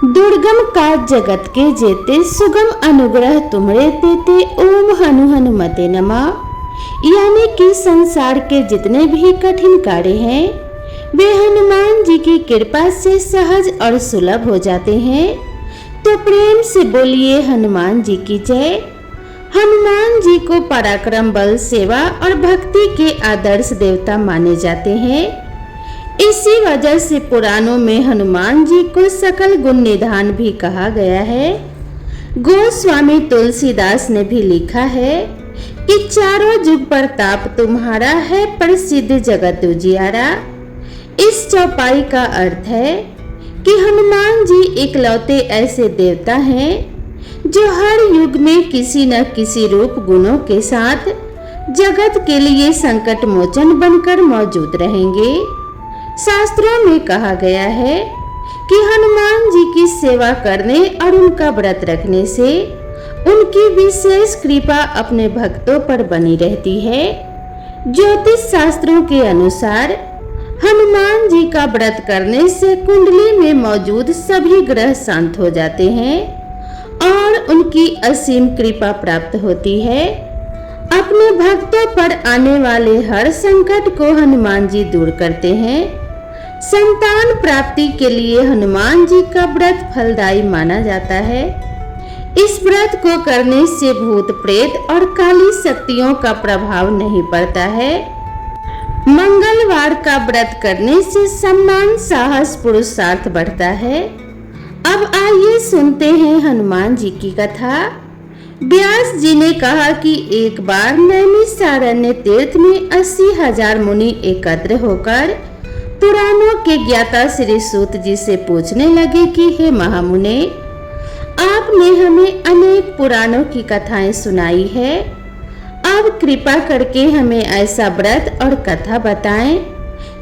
दुर्गम काज जगत के जेते सुगम अनुग्रह तुमरे तेते ओम हनु हनुमते नमः। यानी कि संसार के जितने भी कठिन कार्य हैं वे हनुमान जी की कृपा से सहज और सुलभ हो जाते हैं। तो प्रेम से बोलिए हनुमान जी की जय। हनुमान जी को पराक्रम, बल, सेवा और भक्ति के आदर्श देवता माने जाते हैं। इसी वजह से पुराणों में हनुमान जी को सकल गुण निधान भी कहा गया है। गोस्वामी तुलसीदास ने भी लिखा है कि चारों जुग प्रताप तुम्हारा है, प्रसिद्ध जगत उजियारा। इस चौपाई का अर्थ है कि हनुमान जी इकलौते ऐसे देवता हैं जो हर युग में किसी न किसी रूप गुणों के साथ जगत के लिए संकट मोचन बनकर मौजूद रहेंगे। शास्त्रों में कहा गया है कि हनुमान जी की सेवा करने और उनका व्रत रखने से उनकी विशेष कृपा अपने भक्तों पर बनी रहती है। ज्योतिष शास्त्रों के अनुसार हनुमान जी का व्रत करने से कुंडली में मौजूद सभी ग्रह शांत हो जाते हैं और उनकी असीम कृपा प्राप्त होती है। अपने भक्तों पर आने वाले हर संकट को हनुमान जी दूर करते हैं। संतान प्राप्ति के लिए हनुमान जी का व्रत फलदायी माना जाता है। इस व्रत को करने से भूत, प्रेत और काली शक्तियों का प्रभाव नहीं पड़ता है। मंगलवार का व्रत करने से सम्मान, साहस, पुरुषार्थ बढ़ता है। अब आइए सुनते हैं हनुमान जी की कथा। व्यास जी ने कहा कि एक बार नैमिषारण्य तीर्थ में 80,000 मुनि एकत्र होकर पुराणों के ज्ञाता श्री सूत जी से पूछने लगे कि हे महामुने, आपने हमें अनेक पुराणों की कथाएं सुनाई है। अब कृपा करके हमें ऐसा व्रत और कथा बताएं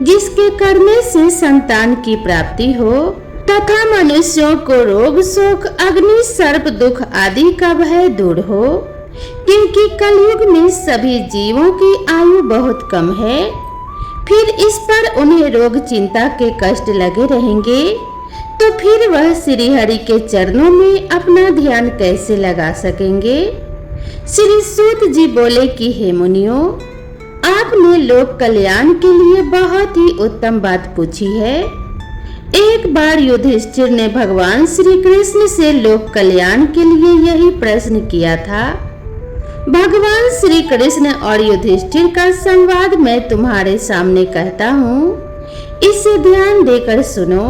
जिसके करने से संतान की प्राप्ति हो तथा मनुष्यों को रोग, शोक, अग्नि, सर्प, दुख आदि का भय दूर हो, क्योंकि कलयुग में सभी जीवों की आयु बहुत कम है। फिर इस पर उन्हें रोग, चिंता के कष्ट लगे रहेंगे तो फिर वह श्री हरि के चरणों में अपना ध्यान कैसे लगा सकेंगे। श्री सूत जी बोले कि हे मुनियों, आपने लोक कल्याण के लिए बहुत ही उत्तम बात पूछी है। एक बार युधिष्ठिर ने भगवान श्री कृष्ण से लोक कल्याण के लिए यही प्रश्न किया था। भगवान श्री कृष्ण और युधिष्ठिर का संवाद मैं तुम्हारे सामने कहता हूँ, इसे ध्यान देकर सुनो।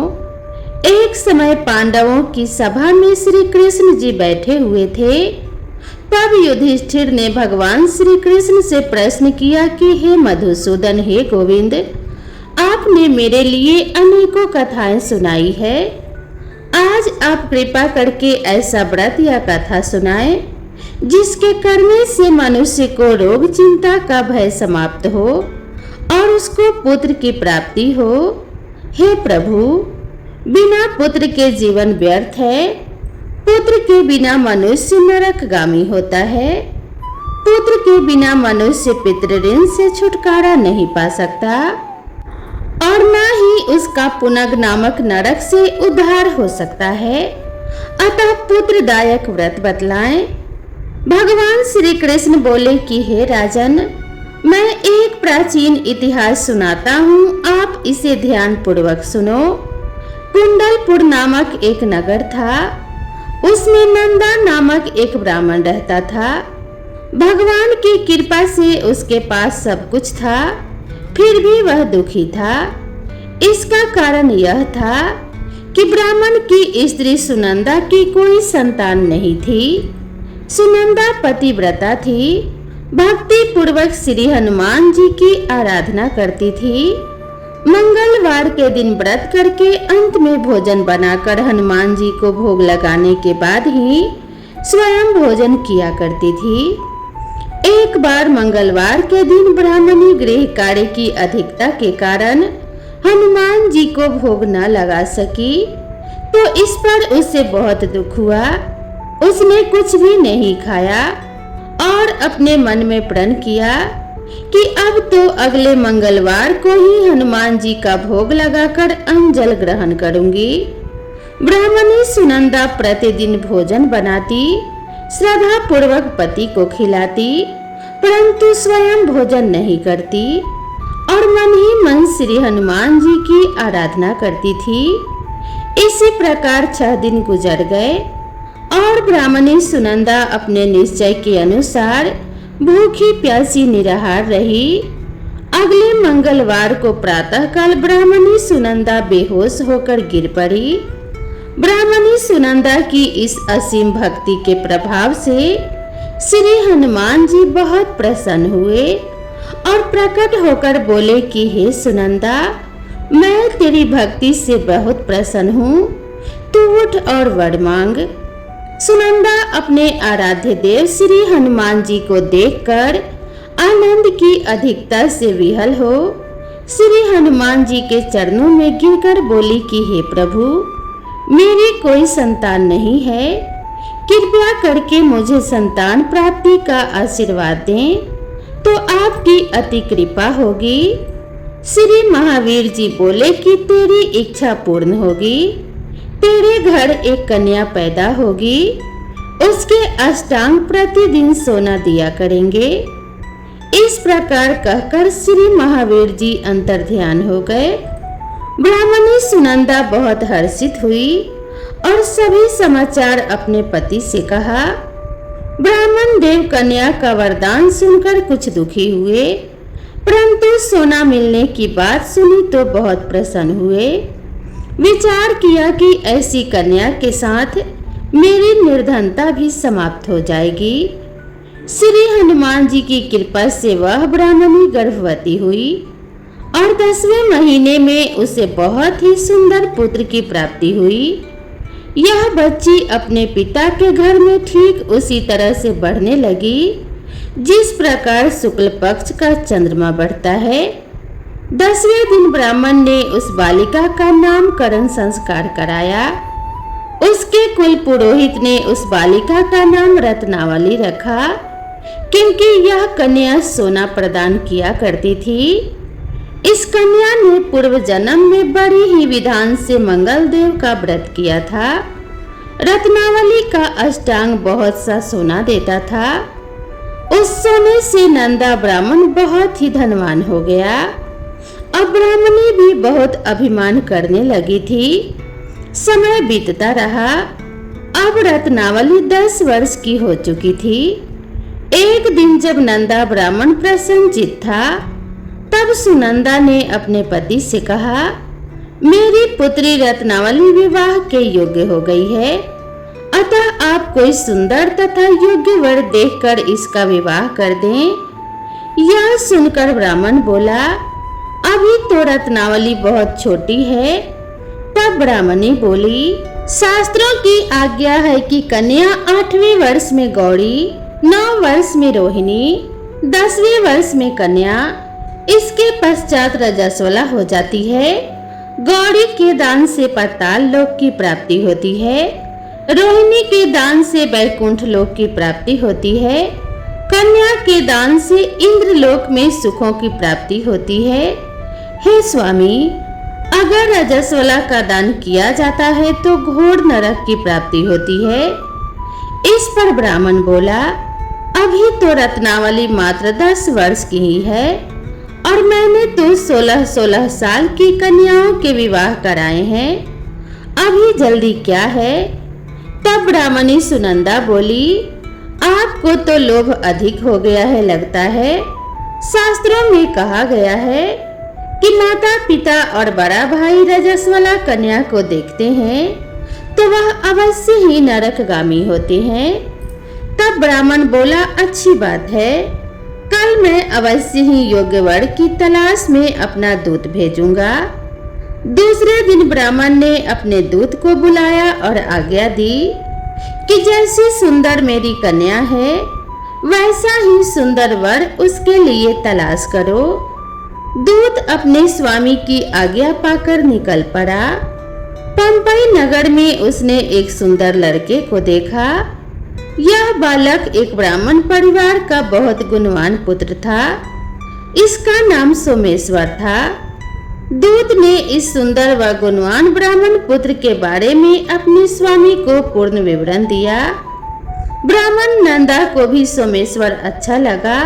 एक समय पांडवों की सभा में श्री कृष्ण जी बैठे हुए थे। तब युधिष्ठिर ने भगवान श्री कृष्ण से प्रश्न किया कि हे मधुसूदन, हे गोविंद, आपने मेरे लिए अनेकों कथाएं सुनाई है। आज आप कृपा करके ऐसा व्रत या कथा सुनाएं जिसके करने से मनुष्य को रोग, चिंता का भय समाप्त हो और उसको पुत्र की प्राप्ति हो। हे प्रभु, बिना पुत्र के जीवन व्यर्थ है। पुत्र के बिना मनुष्य नरकगामी होता है। पुत्र के बिना मनुष्य पितृऋण से छुटकारा नहीं पा सकता और न ही उसका पुनग नामक नरक से उद्धार हो सकता है। अतः पुत्रदायक व्रत बतलाएं। भगवान श्री कृष्ण बोले कि हे राजन, मैं एक प्राचीन इतिहास सुनाता हूँ, आप इसे ध्यान पूर्वक सुनो। कुंडलपुर नामक एक नगर था। उसमें नंदा नामक एक ब्राह्मण रहता था। भगवान की कृपा से उसके पास सब कुछ था, फिर भी वह दुखी था। इसका कारण यह था कि ब्राह्मण की स्त्री सुनंदा की कोई संतान नहीं थी। सुनंदा पतिव्रता थी, भक्ति पूर्वक श्री हनुमान जी की आराधना करती थी। मंगलवार के दिन व्रत करके अंत में भोजन बनाकर हनुमान जी को भोग लगाने के बाद ही स्वयं भोजन किया करती थी। एक बार मंगलवार के दिन ब्राह्मणी गृह कार्य की अधिकता के कारण हनुमान जी को भोग न लगा सकी, तो इस पर उसे बहुत दुख हुआ। उसने कुछ भी नहीं खाया और अपने मन में प्रण किया कि अब तो अगले मंगलवार को ही हनुमान जी का भोग लगाकर अन्न जल ग्रहण करूंगी। ब्राह्मणी सुनंदा प्रतिदिन भोजन बनाती, श्रद्धा पूर्वक पति को खिलाती, परंतु स्वयं भोजन नहीं करती और मन ही मन श्री हनुमान जी की आराधना करती थी। इसी प्रकार 6 दिन गुजर गए और ब्राह्मणी सुनंदा अपने निश्चय के अनुसार भूखी प्यासी निराहार रही। अगले मंगलवार को प्रातःकाल ब्राह्मणी सुनंदा बेहोश होकर गिर पड़ी। ब्राह्मणी सुनंदा की इस असीम भक्ति के प्रभाव से श्री हनुमान जी बहुत प्रसन्न हुए और प्रकट होकर बोले कि हे सुनंदा, मैं तेरी भक्ति से बहुत प्रसन्न हूँ, तू उठ और वर मांग। सुनंदा अपने आराध्य देव श्री हनुमान जी को देखकर आनंद की अधिकता से विहल हो श्री हनुमान जी के चरणों में गिरकर बोली कि हे प्रभु, मेरी कोई संतान नहीं है, कृपया करके मुझे संतान प्राप्ति का आशीर्वाद दें तो आपकी अति कृपा होगी। श्री महावीर जी बोले कि तेरी इच्छा पूर्ण होगी, तेरे घर एक कन्या पैदा होगी, उसके अष्टांग प्रतिदिन सोना दिया करेंगे। इस प्रकार कहकर श्री महावीर जी अंतर्ध्यान हो गए। ब्राह्मणी सुनंदा बहुत हर्षित हुई और सभी समाचार अपने पति से कहा। ब्राह्मण देव कन्या का वरदान सुनकर कुछ दुखी हुए, परंतु सोना मिलने की बात सुनी तो बहुत प्रसन्न हुए। विचार किया कि ऐसी कन्या के साथ मेरी निर्धनता भी समाप्त हो जाएगी। श्री हनुमान जी की कृपा से वह ब्राह्मणी गर्भवती हुई और 10वें महीने में उसे बहुत ही सुंदर पुत्र की प्राप्ति हुई। यह बच्ची अपने पिता के घर में ठीक उसी तरह से बढ़ने लगी जिस प्रकार शुक्ल पक्ष का चंद्रमा बढ़ता है। 10वें दिन ब्राह्मण ने उस बालिका का नामकरण संस्कार कराया। उसके कुल पुरोहित ने उस बालिका का नाम रत्नावली रखा, क्योंकि यह कन्या सोना प्रदान किया करती थी। इस कन्या ने पूर्व जन्म में बड़ी ही विधान से मंगल देव का व्रत किया था। रत्नावली का अष्टांग बहुत सा सोना देता था। उस सोने से नंदा ब्राह्मण बहुत ही धनवान हो गया। अब ब्राह्मणी भी बहुत अभिमान करने लगी थी। समय बीतता रहा। अब रत्नावली 10 वर्ष की हो चुकी थी। एक दिन जब नंदा ब्राह्मण प्रसन्नचित्त था, तब सुनंदा ने अपने पति से कहा, मेरी पुत्री रत्नावली विवाह के योग्य हो गई है, अतः आप कोई सुंदर तथा योग्य वर देखकर इसका विवाह कर दें। यह सुनकर ब्राह्मण बोला, अभी तो रत्नावली बहुत छोटी है। तब ब्राह्मणी बोली, शास्त्रों की आज्ञा है कि कन्या 8वें वर्ष में गौरी, 9 वर्ष में रोहिणी, 10वें वर्ष में कन्या, इसके पश्चात रजस्वला हो जाती है। गौरी के दान से पाताल लोक की प्राप्ति होती है, रोहिणी के दान से वैकुंठ लोक की प्राप्ति होती है, कन्या के दान से इंद्र लोक में सुखों की प्राप्ति होती है। हे स्वामी, अगर रजस्वला का दान किया जाता है तो घोर नरक की प्राप्ति होती है। इस पर ब्राह्मण बोला, अभी तो रत्नावली मात्र 10 वर्ष की ही है और मैंने तो 16-16 साल की कन्याओं के विवाह कराए हैं, अभी जल्दी क्या है। तब ब्राह्मणी सुनंदा बोली, आपको तो लोभ अधिक हो गया है लगता है। शास्त्रों में कहा गया है कि माता पिता और बड़ा भाई रजस्वला कन्या को देखते हैं तो वह अवश्य ही नरकगामी होते हैं। तब ब्राह्मण बोला, अच्छी बात है, कल मैं अवश्य ही योग्य वर की तलाश में अपना दूत भेजूंगा। दूसरे दिन ब्राह्मण ने अपने दूत को बुलाया और आज्ञा दी कि जैसी सुंदर मेरी कन्या है वैसा ही सुंदर वर उसके लिए तलाश करो। दूत अपने स्वामी की आज्ञा पाकर निकल पड़ा। पंपई नगर में उसने एक सुंदर लड़के को देखा। यह बालक एक ब्राह्मण परिवार का बहुत गुणवान पुत्र था। इसका नाम सोमेश्वर था। दूत ने इस सुंदर व गुणवान ब्राह्मण पुत्र के बारे में अपने स्वामी को पूर्ण विवरण दिया। ब्राह्मण नंदा को भी सोमेश्वर अच्छा लगा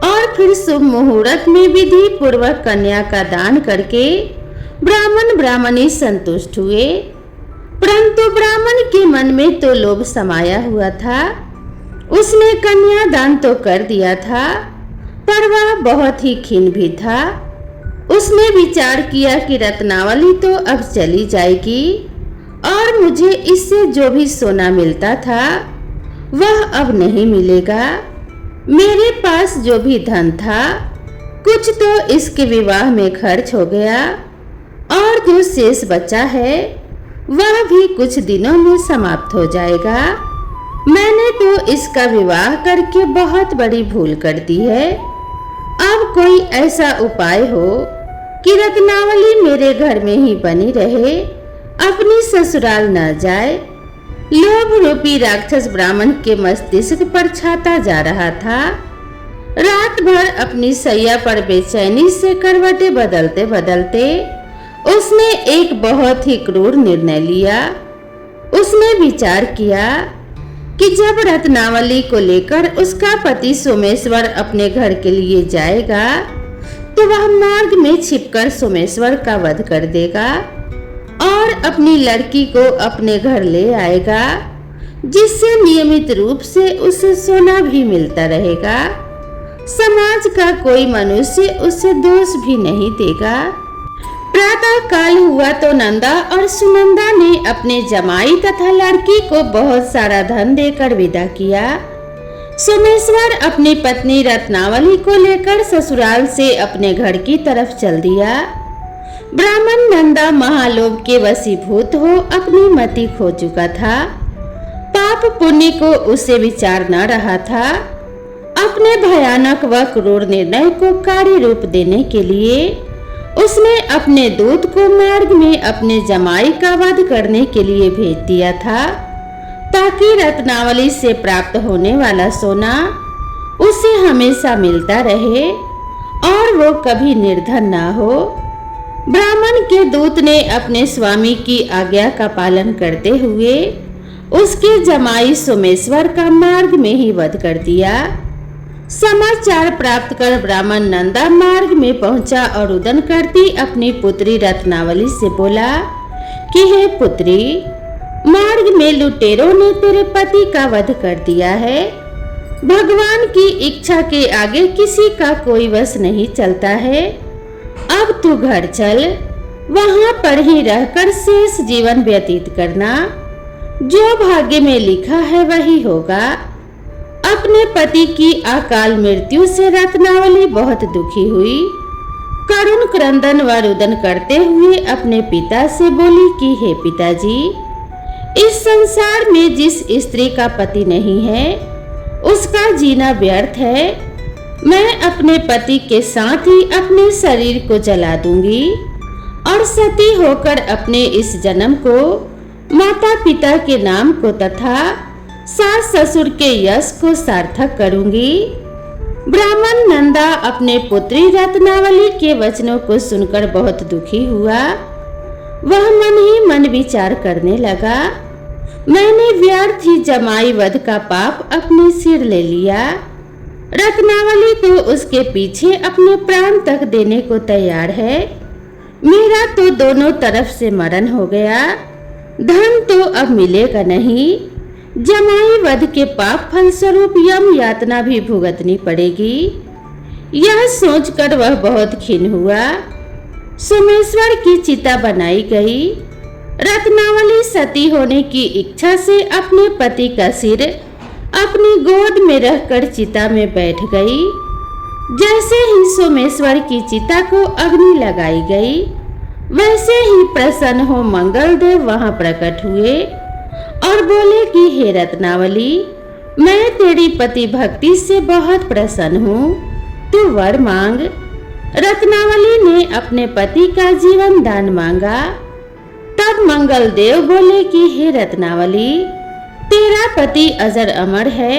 और फिर शुभ मुहूर्त में विधि पूर्वक कन्या का दान करके ब्राह्मण ब्राह्मणी संतुष्ट हुए। परंतु ब्राह्मण के मन में तो लोभ समाया हुआ था। उसने कन्या दान तो कर दिया था, पर वह बहुत ही खीन भी था। उसने विचार किया कि रत्नावली तो अब चली जाएगी और मुझे इससे जो भी सोना मिलता था वह अब नहीं मिलेगा। मेरे पास जो भी धन था कुछ तो इसके विवाह में खर्च हो गया और जो शेष बचा है वह भी कुछ दिनों में समाप्त हो जाएगा। मैंने तो इसका विवाह करके बहुत बड़ी भूल कर दी है। अब कोई ऐसा उपाय हो कि रत्नावली मेरे घर में ही बनी रहे, अपनी ससुराल न जाए। लोभ रूपी राक्षस ब्राह्मण के मस्तिष्क पर छाता जा रहा था। रात भर अपनी सैया पर बेचैनी से करवटें बदलते बदलते उसने एक बहुत ही क्रूर निर्णय लिया। उसने विचार किया कि जब रत्नावली को लेकर उसका पति सोमेश्वर अपने घर के लिए जाएगा तो वह मार्ग में छिपकर सोमेश्वर का वध कर देगा और अपनी लड़की को अपने घर ले आएगा, जिससे नियमित रूप से उसे सोना भी मिलता रहेगा। समाज का कोई मनुष्य उसे दोष भी नहीं देगा। प्रातः काल हुआ तो नंदा और सुनंदा ने अपने जमाई तथा लड़की को बहुत सारा धन देकर विदा किया। सोमेश्वर अपनी पत्नी रत्नावली को लेकर ससुराल से अपने घर की तरफ चल दिया। ब्राह्मण नंदा महालोभ के वशीभूत हो अपनी मति खो चुका था। पाप पुण्य को उसे विचार न रहा था। अपने भयानक व क्रूर निर्णय को कार्य रूप देने के लिए उसने अपने दूत को मार्ग में अपने जमाई का वध करने के लिए भेज दिया था, ताकि रत्नावली से प्राप्त होने वाला सोना उसे हमेशा मिलता रहे और वो कभी निर्धन ना हो। ब्राह्मण के दूत ने अपने स्वामी की आज्ञा का पालन करते हुए उसके जमाई सोमेश्वर का मार्ग में ही वध कर दिया। समाचार प्राप्त कर ब्राह्मण नंदा मार्ग में पहुंचा और रुदन करती अपनी पुत्री रत्नावली से बोला कि हे पुत्री, मार्ग में लुटेरों ने तेरे पति का वध कर दिया है। भगवान की इच्छा के आगे किसी का कोई वश नहीं चलता है। अब तू घर चल, वहां पर ही रहकर शेष जीवन व्यतीत करना। जो भाग्य में लिखा है वही होगा। अपने पति की अकाल मृत्यु से रत्नावली बहुत दुखी हुई। करुण क्रंदन व रुदन करते हुए अपने पिता से बोली कि हे पिताजी, इस संसार में जिस स्त्री का पति नहीं है उसका जीना व्यर्थ है। मैं अपने पति के साथ ही अपने शरीर को जला दूंगी और सती होकर अपने इस जन्म को, माता पिता के नाम को तथा सास ससुर के यश को सार्थक करूंगी। ब्राह्मण नंदा अपने पुत्री रत्नावली के वचनों को सुनकर बहुत दुखी हुआ। वह मन ही मन विचार करने लगा, मैंने व्यर्थ ही जमाई वध का पाप अपने सिर ले लिया। रत्नावली तो उसके पीछे अपने प्राण तक देने को तैयार है। मेरा तो दोनों तरफ से मरण हो गया। धन तो अब मिलेगा नहीं। जमाई वध के पाप फलस्वरूप यम यातना भी भुगतनी पड़ेगी। यह सोचकर वह बहुत खिन्न हुआ। सोमेश्वर की चिता बनाई गई। रत्नावली सती होने की इच्छा से अपने पति का सिर अपनी गोद में रखकर चिता में बैठ गई। जैसे ही सोमेश्वर की चिता को अग्नि लगाई गई, वैसे ही प्रसन्न हो मंगलदेव वहां प्रकट हुए और बोले कि हे रत्नावली, मैं तेरी पति भक्ति से बहुत प्रसन्न हूँ, तू वर मांग। रत्नावली ने अपने पति का जीवन दान मांगा। तब मंगलदेव बोले कि हे रत्नावली, तेरा पति अजर अमर है,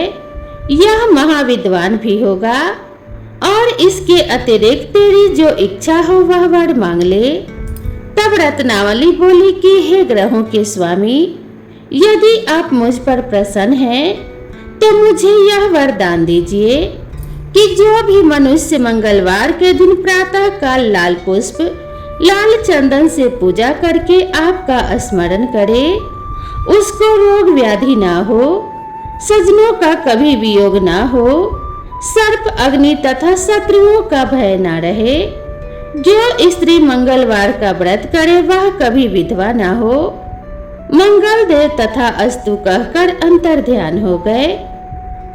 यह महाविद्वान भी होगा और इसके अतिरिक्त तेरी जो इच्छा हो वह वर मांग ले। तब रत्नावली बोली कि हे ग्रहों के स्वामी, यदि आप मुझ पर प्रसन्न हैं तो मुझे यह वरदान दीजिए कि जो भी मनुष्य मंगलवार के दिन प्रातः काल लाल पुष्प लाल चंदन से पूजा करके आपका स्मरण करे, उसको रोग व्याधि ना हो, सजनों का कभी वियोग ना हो, सर्प अग्नि तथा शत्रुओं का भय ना रहे। जो स्त्री मंगलवार का व्रत करे वह कभी विधवा ना हो। मंगल देव तथा अस्तु कहकर अंतर ध्यान हो गए।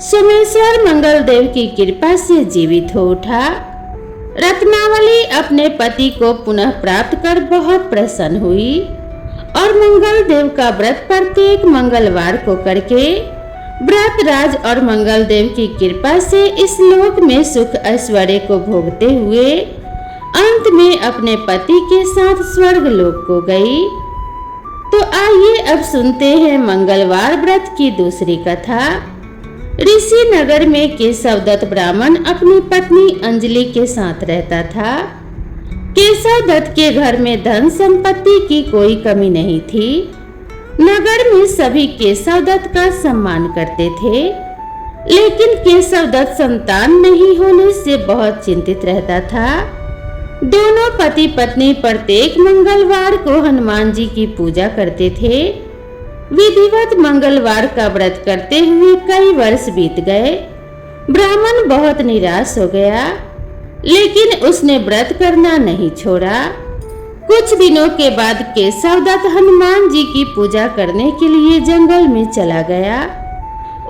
सोमेश्वर मंगल देव की कृपा से जीवित हो उठा। रत्नावली अपने पति को पुनः प्राप्त कर बहुत प्रसन्न हुई और मंगल देव का व्रत प्रत्येक मंगलवार को करके व्रत राज और मंगल देव की कृपा से इस लोक में सुख ऐश्वर्य को भोगते हुए अंत में अपने पति के साथ स्वर्ग लोक को गई। तो आइए अब सुनते हैं मंगलवार व्रत की दूसरी कथा। ऋषि नगर में केशवदत्त ब्राह्मण अपनी पत्नी अंजलि के साथ रहता था। केशवदत्त के घर में धन संपत्ति की कोई कमी नहीं थी। नगर में सभी केशवदत्त का सम्मान करते थे, लेकिन केशवदत्त संतान नहीं होने से बहुत चिंतित रहता था। दोनों पति पत्नी प्रत्येक मंगलवार को हनुमान जी की पूजा करते थे। विधिवत मंगलवार का व्रत करते हुए कई वर्ष बीत गए। ब्राह्मण बहुत निराश हो गया, लेकिन उसने व्रत करना नहीं छोड़ा। कुछ दिनों के बाद केशवदत्त हनुमान जी की पूजा करने के लिए जंगल में चला गया।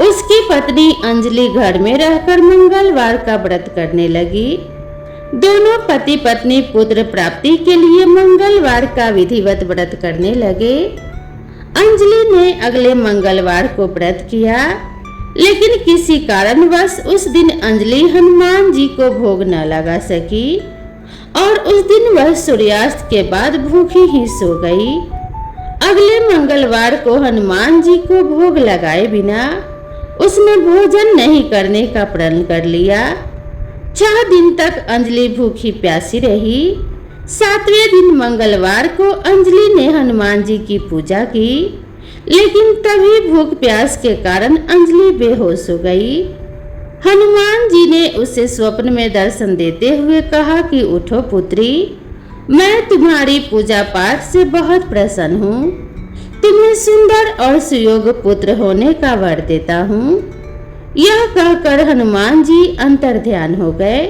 उसकी पत्नी अंजलि घर में रहकर मंगलवार का व्रत करने लगी। दोनों पति पत्नी पुत्र प्राप्ति के लिए मंगलवार का विधिवत व्रत करने लगे। अंजलि ने अगले मंगलवार को व्रत किया, लेकिन किसी कारणवश उस दिन अंजलि हनुमान जी को भोग न लगा सकी और उस दिन वह सूर्यास्त के बाद भूखी ही सो गई। अगले मंगलवार को हनुमान जी को भोग लगाए बिना उसने भोजन नहीं करने का प्रण कर लिया। 6 दिन तक अंजलि भूखी प्यासी रही। 7वें दिन मंगलवार को अंजलि ने हनुमान जी की पूजा की, लेकिन तभी भूख प्यास के कारण अंजलि बेहोश हो गई। हनुमान जी ने उसे स्वप्न में दर्शन देते हुए कहा कि उठो पुत्री, मैं तुम्हारी पूजा पाठ से बहुत प्रसन्न हूँ। तुम्हें सुंदर और सुयोग्य पुत्र होने का वर देता हूँ। यह कहकर हनुमान जी अंतर ध्यान हो गए।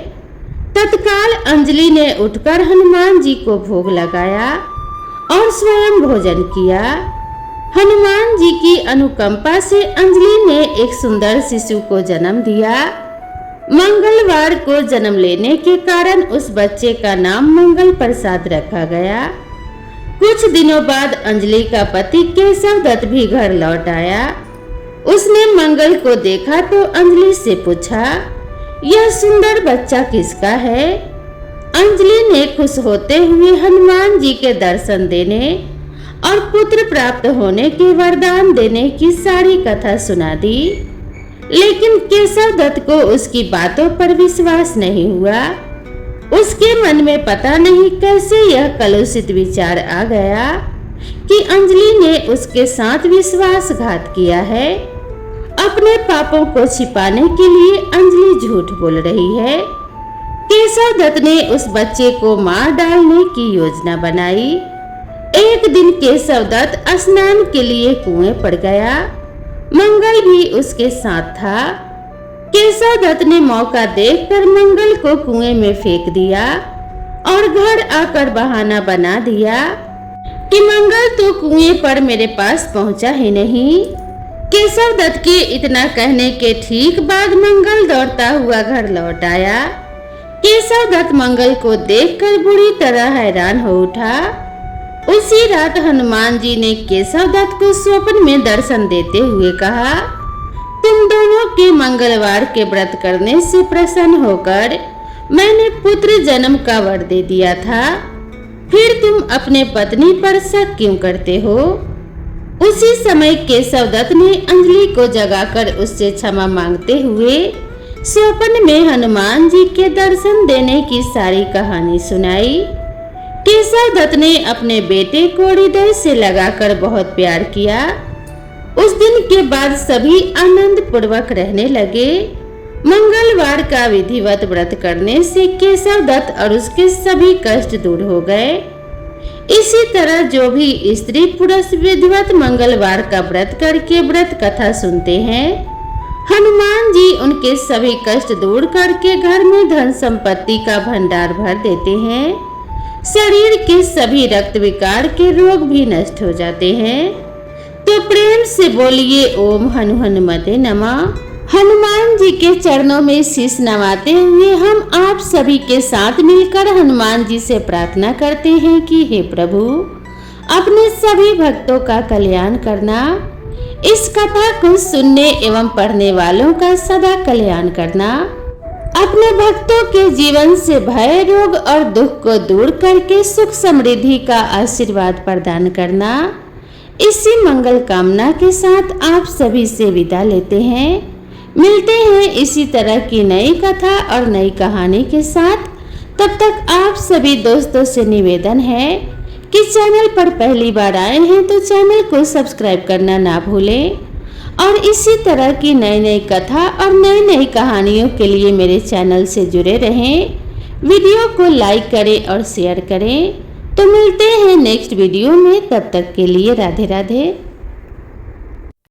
तत्काल अंजलि ने उठकर हनुमान जी को भोग लगाया और स्वयं भोजन किया। हनुमान जी की अनुकंपा से अंजलि ने एक सुंदर शिशु को जन्म दिया। मंगलवार को जन्म लेने के कारण उस बच्चे का नाम मंगल प्रसाद रखा गया। कुछ दिनों बाद अंजलि का पति केशवदत्त भी घर लौट आया। उसने मंगल को देखा तो अंजलि से पूछा, यह सुंदर बच्चा किसका है? अंजलि ने खुश होते हुए हनुमान जी के दर्शन देने और पुत्र प्राप्त होने के वरदान देने की सारी कथा सुना दी, लेकिन केशवदत्त को उसकी बातों पर विश्वास नहीं हुआ। उसके मन में पता नहीं कैसे यह कलुषित विचार आ गया कि अंजलि ने उसके साथ विश्वासघात किया है। अपने पापों को छिपाने के लिए अंजलि झूठ बोल रही है। केशवदत्त ने उस बच्चे को मार डालने की योजना बनाई। एक दिन केशवदत्त स्नान के लिए कुएं पर गया। मंगल भी उसके साथ था। केशवदत्त ने मौका देखकर मंगल को कुएं में फेंक दिया और घर आकर बहाना बना दिया कि मंगल तो कुएं पर मेरे पास पहुंचा ही नहीं। केशवदत्त के इतना कहने के ठीक बाद मंगल दौड़ता हुआ घर लौट आया। केशवदत्त मंगल को देखकर बुरी तरह हैरान हो उठा। उसी रात हनुमान जी ने केशवदत्त को स्वप्न में दर्शन देते हुए कहा, तुम दोनों के मंगलवार के व्रत करने से प्रसन्न होकर मैंने पुत्र जन्म का वर दे दिया था, फिर तुम अपने पत्नी पर शक क्यों करते हो? उसी समय केशवदत्त ने अंजलि को जगाकर उससे क्षमा मांगते हुए स्वप्न में हनुमान जी के दर्शन देने की सारी कहानी सुनाई। केशव दत्त ने अपने बेटे को हृदय से लगाकर बहुत प्यार किया। उस दिन के बाद सभी आनंद पूर्वक रहने लगे। मंगलवार का विधिवत व्रत करने से केशव दत्त और उसके सभी कष्ट दूर हो गए। इसी तरह जो भी स्त्री पुरुष विधिवत मंगलवार का व्रत करके व्रत कथा सुनते हैं, हनुमान जी उनके सभी कष्ट दूर करके घर में धन संपत्ति का भंडार भर देते हैं। शरीर के सभी रक्त विकार के रोग भी नष्ट हो जाते हैं। तो प्रेम से बोलिए ओम हनु हनुमते नमः। हनुमान जी के चरणों में शीश नवाते हुए हम आप सभी के साथ मिलकर हनुमान जी से प्रार्थना करते हैं कि हे प्रभु, अपने सभी भक्तों का कल्याण करना, इस कथा को सुनने एवं पढ़ने वालों का सदा कल्याण करना, अपने भक्तों के जीवन से भय रोग और दुख को दूर करके सुख समृद्धि का आशीर्वाद प्रदान करना। इसी मंगल कामना के साथ आप सभी से विदा लेते हैं। मिलते हैं इसी तरह की नई कथा और नई कहानी के साथ। तब तक आप सभी दोस्तों से निवेदन है कि चैनल पर पहली बार आए हैं तो चैनल को सब्सक्राइब करना ना भूलें और इसी तरह की नई नई कथा और नई नई कहानियों के लिए मेरे चैनल से जुड़े रहें। वीडियो को लाइक करें और शेयर करें। तो मिलते हैं नेक्स्ट वीडियो में, तब तक के लिए राधे राधे।